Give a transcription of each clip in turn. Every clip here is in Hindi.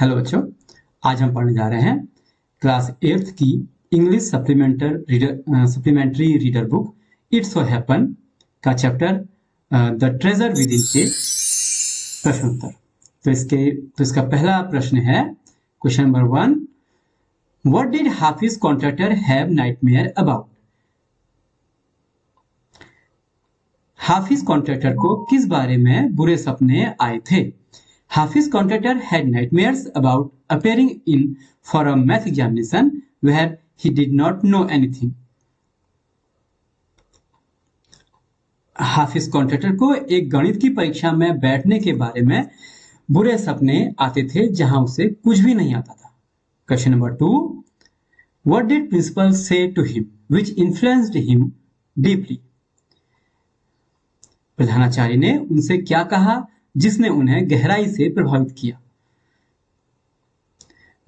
हेलो बच्चों, आज हम पढ़ने जा रहे हैं क्लास 8th की English supplementary reader book it's so happen का chapter the treasure within के प्रश्न उत्तर। तो इसका पहला प्रश्न है, question number 1, what did Hafiz Contractor have nightmare about? Hafiz Contractor को किस बारे में बुरे सपने आए थे? Hafiz contractor had nightmares about appearing in for a math examination where he did not know anything. हाफिज कॉन्ट्रैक्टर को एक गणित की परीक्षा में बैठने के बारे में बुरे सपने आते थे जहां उसे कुछ भी नहीं आता था। Question number 2, what did principal say to him which influenced him deeply? प्रधानाचार्य ने उनसे क्या कहा जिसने उन्हें गहराई से प्रभावित किया?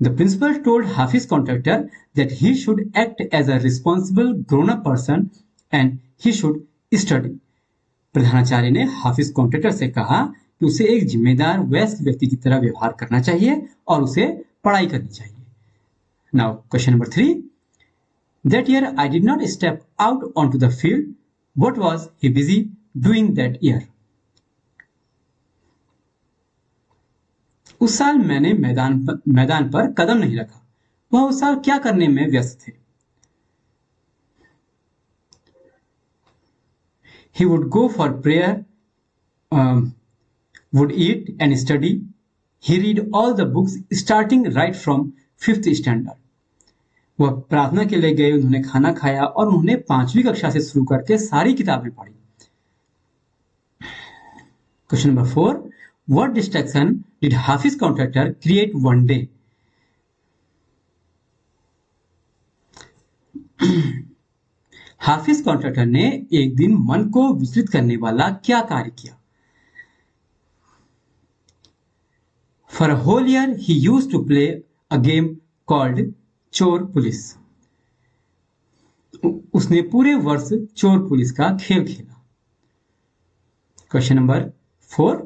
The principal told Hafiz contractor that he should act as a responsible grown-up person and he should study. प्रधानाचार्य ने हाफिज कॉन्ट्रैक्टर से कहा कि उसे एक जिम्मेदार वयस्क व्यक्ति की तरह व्यवहार करना चाहिए और उसे पढ़ाई करनी चाहिए। Now, question number 3. That year I did not step out onto the field. What was he busy doing that year? उस साल मैंने मैदान पर कदम नहीं रखा। वह उस साल क्या करने में व्यस्त थे? He would go for prayer, would eat and study. He read all the books starting right from 5th standard. वह प्रार्थना के लिए गए, उन्होंने खाना खाया और उन्होंने 5वीं कक्षा से शुरू करके सारी किताबें पढ़ी। Question number 4, what distraction did Hafiz contractor create one day? Hafiz contractor ने एक दिन मन को विचलित करने वाला क्या कार्य किया? For a whole year he used to play a game called चोर पुलिस. उसने पूरे वर्ष चोर पुलिस का खेल खेला। क्वेश्चन नंबर 4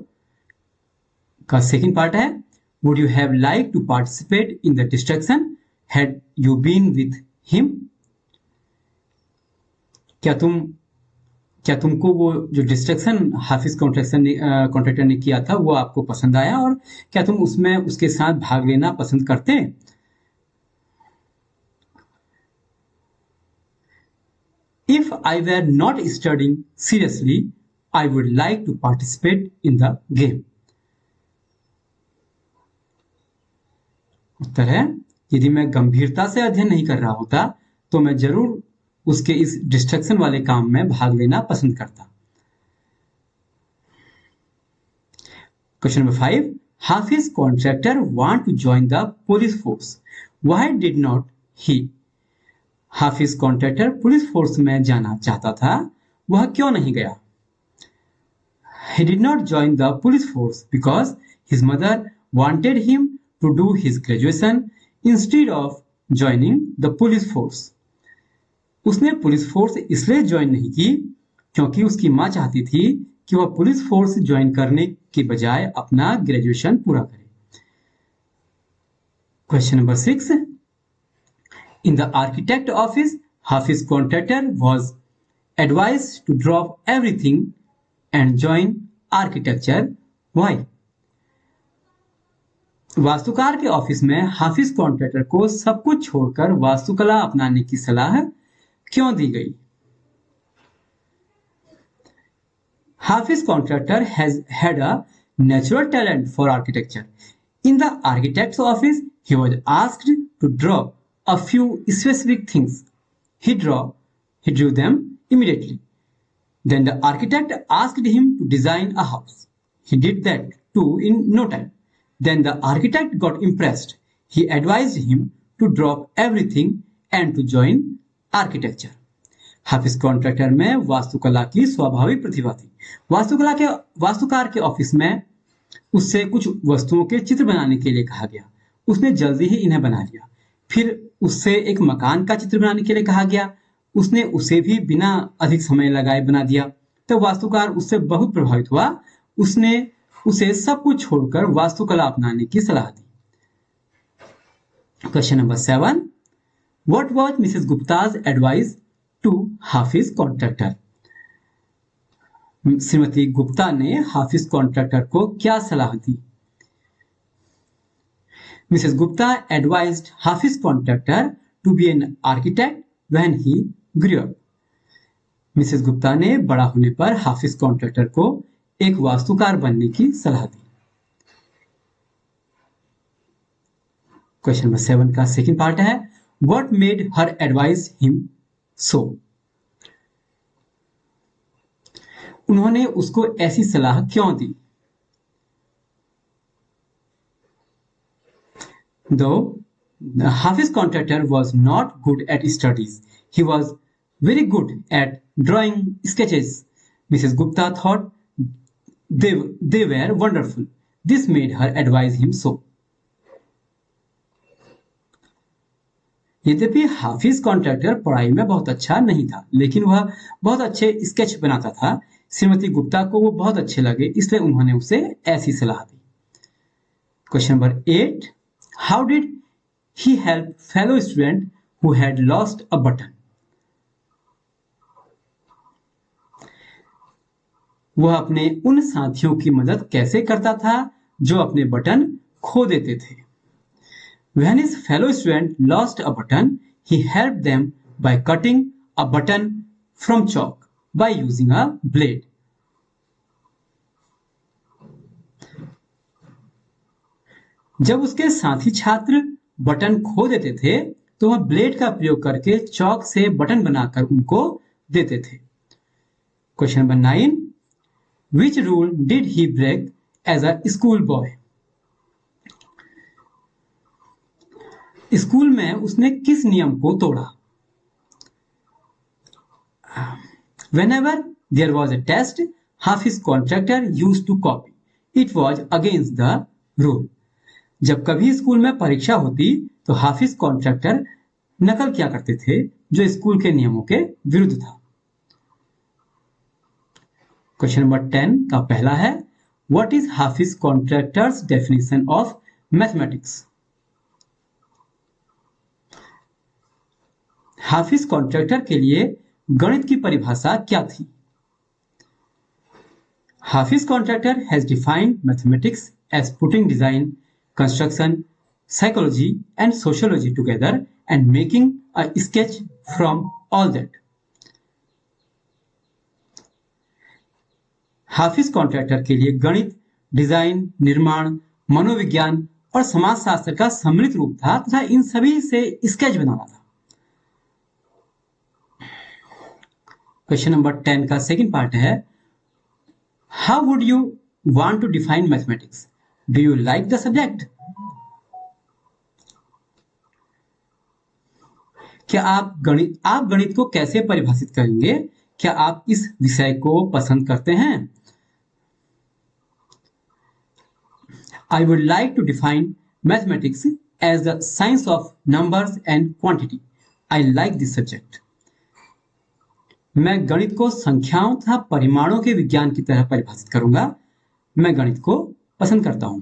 का सेकंड पार्ट है, would you have like to participate in the distraction had you been with him? क्या तुमको वो जो डिस्ट्रैक्शन हाफिज कॉन्ट्रैक्टर ने किया था वो आपको पसंद आया और क्या तुम उसमें उसके साथ भाग लेना पसंद करते? If I were not studying seriously, I would like to participate in the game. उत्तर है, यदि मैं गंभीरता से अध्ययन नहीं कर रहा होता तो मैं जरूर उसके इस डिस्ट्रैक्शन वाले काम में भाग लेना पसंद करता। Question number 5, Hafiz Contractor want to join the police force, why did not he? Hafiz Contractor police force में जाना चाहता था, वह क्यों नहीं गया? He did not join the police force because his mother wanted him to do his graduation instead of joining the police force. उसने पुलिस फोर्स इसलिए ज्वाइन नहीं की क्योंकि उसकी मां चाहती थी कि वह पुलिस फोर्स ज्वाइन करने के बजाय अपना ग्रेजुएशन पूरा करे। Question number 6, in the architect office, Hafiz contractor was advised to drop everything and join architecture. Why? वास्तुकार के ऑफिस में हाफिज कॉन्ट्रैक्टर को सब कुछ छोड़कर वास्तुकला अपनाने की सलाह क्यों दी गई? Hafiz contractor has had a natural talent for architecture. In the architect's office, he was asked to draw a few specific things. He drew them immediately. Then the architect asked him to design a house. He did that too in no time. Then the architect got impressed. He advised him to drop everything and to join architecture. Hafiz contractor में वास्तुकला की स्वाभाविक प्रतिभा थी। वास्तुकार के ऑफिस में उससे कुछ वस्तुओं के चित्र बनाने के लिए कहा गया। उसने जल्दी ही इन्हें बना लिया। फिर उससे एक मकान का चित्र बनाने के लिए कहा गया। उसने उसे भी बिना अधिक समय लगाए बना दिया। तो वास्तुकार उससे बहुत प्रभावित हुआ। उसने उसे सब कुछ छोड़कर वास्तुकला अपनाने की सलाह दी। Question number 7. What was Mrs. Gupta's advice to Hafiz contractor? Shrimati Gupta ने हाफिज कॉन्ट्रैक्टर को क्या सलाह दी? Mrs. Gupta advised Hafiz contractor to be an architect when he grew up. Mrs Gupta ने बड़ा होने पर हाफिज कॉन्ट्रैक्टर को एक वास्तुकार बनने की सलाह दी। क्वेश्चन नंबर 7 का सेकंड पार्ट है, what made her advice him so? उन्होंने उसको ऐसी सलाह क्यों दी? Though the Hafiz contractor was not good at studies, he was very good at drawing sketches. Mrs. Gupta thought they were wonderful. This made her advise him so. यद्यपि हाफिज कॉन्ट्रैक्टर पढ़ाई में बहुत अच्छा नहीं था, लेकिन वह बहुत अच्छे स्केच बनाता था। श्रीमती गुप्ता को वो बहुत अच्छे लगे, इसलिए उन्होंने उसे ऐसी सलाह दी। Question number 8. How did he help fellow student who had lost a button? वह अपने उन साथियों की मदद कैसे करता था जो अपने बटन खो देते थे? When his fellow student lost a button, he helped them by cutting a button from chalk by using a blade. जब उसके साथी छात्र बटन खो देते थे तो वह ब्लेड का प्रयोग करके चौक से बटन बनाकर उनको देते थे। Question number 9. Which rule did he break as a school boy? School में उसने किस नियम को तोड़ा? Whenever there was a test, Hafiz contractor used to copy. It was against the rule. जब कभी स्कूल में परीक्षा होती तो हाफिज कॉन्ट्रैक्टर नकल किया करते थे, जो स्कूल के नियमों के विरुद्ध था। क्वेश्चन नंबर 10 का पहला है, what is Hafiz Contractor's definition of mathematics? Hafiz Contractor के लिए गणित की परिभाषा क्या थी? Hafiz Contractor has defined mathematics as putting design, construction, psychology and sociology together and making a sketch from all that. हाफिज कॉन्ट्रैक्टर के लिए गणित, डिजाइन, निर्माण, मनोविज्ञान और समाजशास्त्र का सम्मिलित रूप था तथा इन सभी से स्केच बनाना था। क्वेश्चन नंबर 10 का सेकंड पार्ट है, how would you want to define mathematics? Do you like the subject? क्या आप गणित को कैसे परिभाषित करेंगे? क्या आप इस विषय को पसंद करते हैं? I would like to define mathematics as the science of numbers and quantity. I like this subject. मैं गणित को संख्याओं तथा परिमाणों के विज्ञान की तरह परिभाषित करूंगा। मैं गणित को पसंद करता हूं।